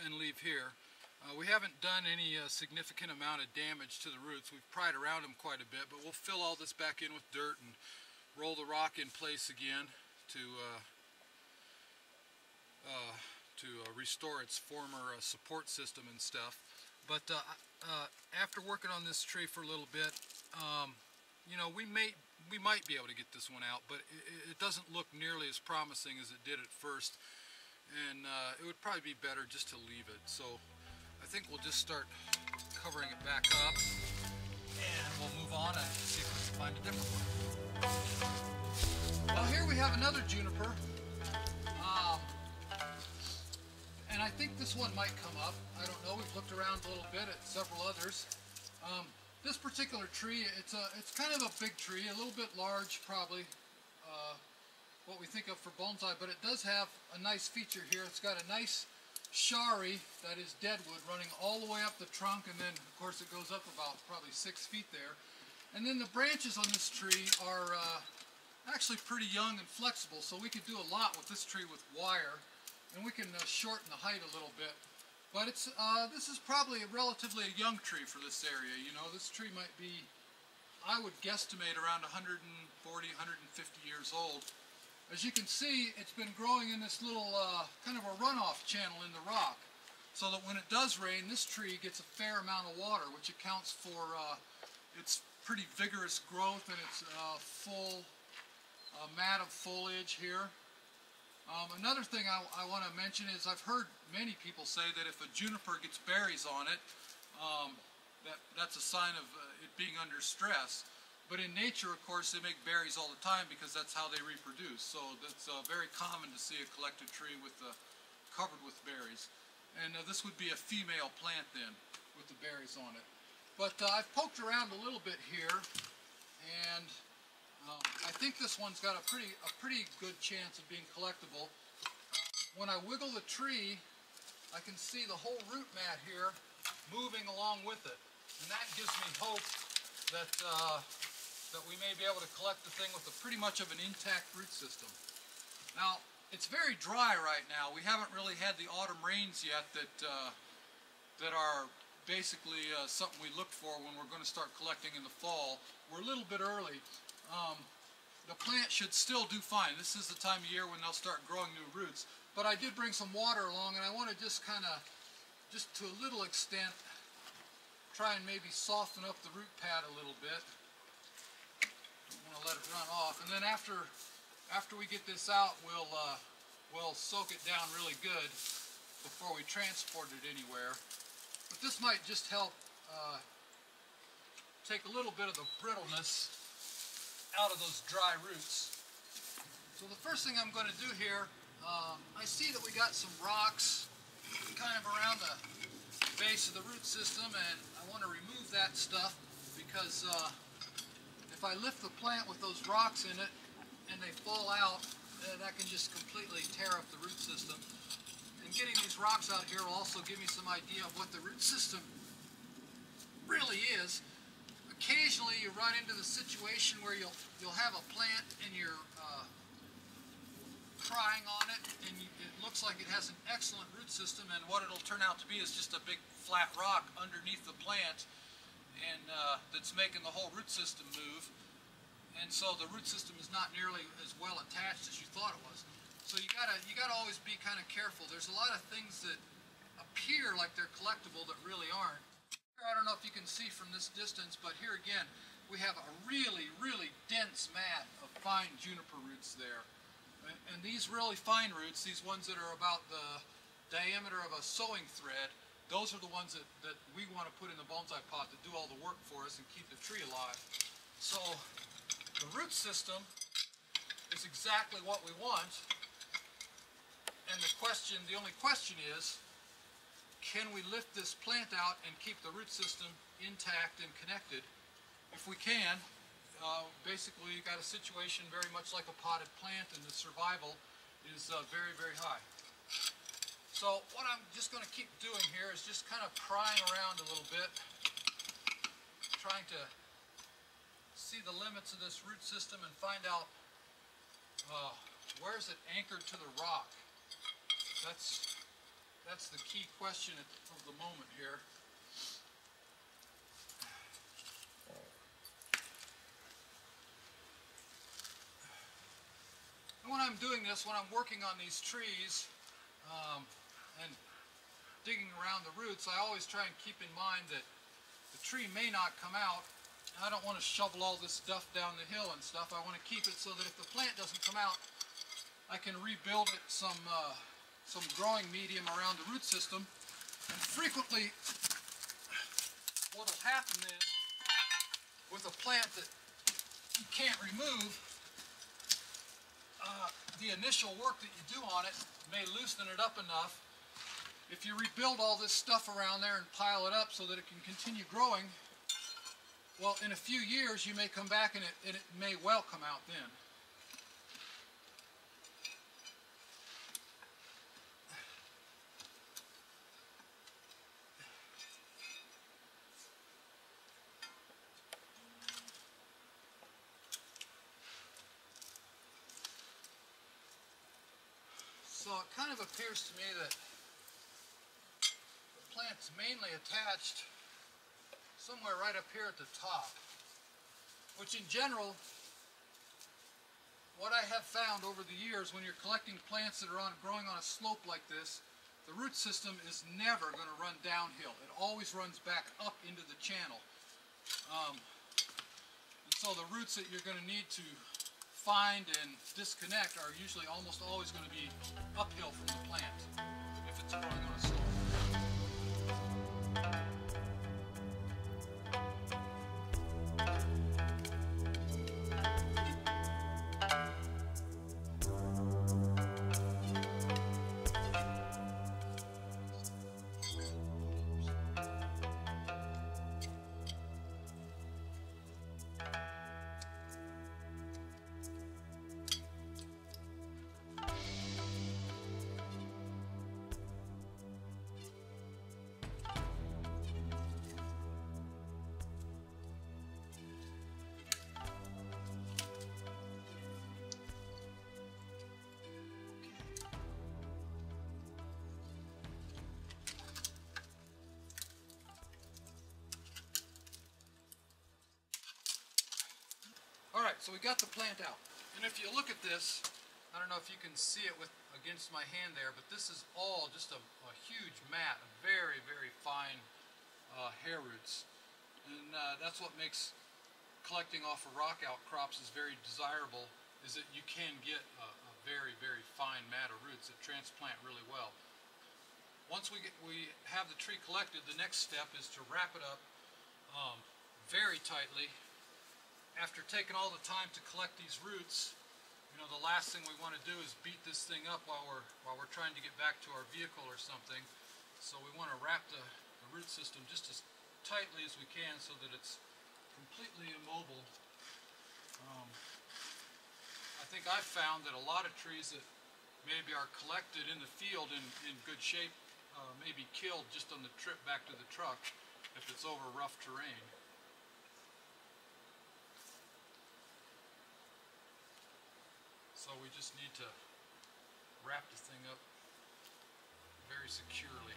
and leave here. We haven't done any significant amount of damage to the roots. We've pried around them quite a bit, but we'll fill all this back in with dirt and roll the rock in place again to restore its former support system and stuff. But after working on this tree for a little bit, you know, we might be able to get this one out, but it doesn't look nearly as promising as it did at first, and it would probably be better just to leave it. So I think we'll just start covering it back up, and we'll move on and see if we can find a different one. Well, here we have another juniper, and I think this one might come up. I don't know. We've looked around a little bit at several others. This particular tree, it's kind of a big tree, a little bit large probably, what we think of for bonsai, but it does have a nice feature here. It's got a nice shari, that is deadwood, running all the way up the trunk, and then of course it goes up about probably 6 feet there. And then the branches on this tree are actually pretty young and flexible, so we could do a lot with this tree with wire, and we can shorten the height a little bit. But it's this is probably relatively a young tree for this area. You know, this tree might be, I would guesstimate, around 140, 150 years old. As you can see, it's been growing in this little kind of a runoff channel in the rock, so that when it does rain, this tree gets a fair amount of water, which accounts for its pretty vigorous growth and its full mat of foliage here. Another thing I want to mention is I've heard many people say that if a juniper gets berries on it, that's a sign of it being under stress. But in nature, of course, they make berries all the time because that's how they reproduce. So that's very common to see a collected tree with covered with berries. And this would be a female plant then, with the berries on it. But I've poked around a little bit here, and I think this one's got a pretty good chance of being collectible. When I wiggle the tree, I can see the whole root mat here moving along with it, and that gives me hope that we may be able to collect the thing with pretty much of an intact root system. Now, it's very dry right now. We haven't really had the autumn rains yet that are basically something we look for when we're going to start collecting in the fall. We're a little bit early. The plant should still do fine. This is the time of year when they'll start growing new roots. But I did bring some water along, and I want to just kind of, just to a little extent, try and maybe soften up the root pad a little bit. Don't want to let it run off. And then after we get this out, we'll soak it down really good before we transport it anywhere. But this might just help take a little bit of the brittleness out of those dry roots. So the first thing I'm going to do here, I see that we got some rocks kind of around the base of the root system, and I want to remove that stuff because if I lift the plant with those rocks in it and they fall out, that can just completely tear up the root system. And getting these rocks out here will also give me some idea of what the root system really is. Occasionally you run into the situation where you'll have a plant and you're prying on it, and it looks like it has an excellent root system, and what it'll turn out to be is just a big flat rock underneath the plant, and that's making the whole root system move. And so the root system is not nearly as well attached as you thought it was. So you gotta always be kind of careful. There's a lot of things that appear like they're collectible that really aren't. I don't know if you can see from this distance, but here again we have a really, really dense mat of fine juniper roots there. And these really fine roots, these ones that are about the diameter of a sewing thread, those are the ones that we want to put in the bonsai pot to do all the work for us and keep the tree alive. So the root system is exactly what we want, and the only question is, can we lift this plant out and keep the root system intact and connected? If we can, basically you've got a situation very much like a potted plant, and the survival is very, very high. So what I'm just going to keep doing here is just kind of prying around a little bit, trying to see the limits of this root system and find out where is it anchored to the rock. that's the key question of the moment here. And when I'm doing this, when I'm working on these trees and digging around the roots, I always try and keep in mind that the tree may not come out. I don't want to shovel all this stuff down the hill and stuff. I want to keep it so that if the plant doesn't come out, I can rebuild it some growing medium around the root system. And frequently, what will happen then with a plant that you can't remove, the initial work that you do on it may loosen it up enough. If you rebuild all this stuff around there and pile it up so that it can continue growing, well, in a few years you may come back and it may well come out then. So it kind of appears to me that the plant's mainly attached somewhere right up here at the top, which in general, what I have found over the years when you're collecting plants that are growing on a slope like this, the root system is never going to run downhill. It always runs back up into the channel. And so the roots that you're going to need to find and disconnect are usually almost always going to be uphill from the plant if it's growing on a slope. Alright, so we got the plant out. And if you look at this, I don't know if you can see it against my hand there, but this is all just a huge mat of very, very fine hair roots. And that's what makes collecting off of rock outcrops is very desirable, is that you can get a very, very fine mat of roots that transplant really well. Once we have the tree collected, the next step is to wrap it up very tightly. After taking all the time to collect these roots, you know, the last thing we want to do is beat this thing up while we're trying to get back to our vehicle or something. So we want to wrap the root system just as tightly as we can so that it's completely immobile. I think I've found that a lot of trees that maybe are collected in the field in good shape may be killed just on the trip back to the truck if it's over rough terrain. So we just need to wrap the thing up very securely.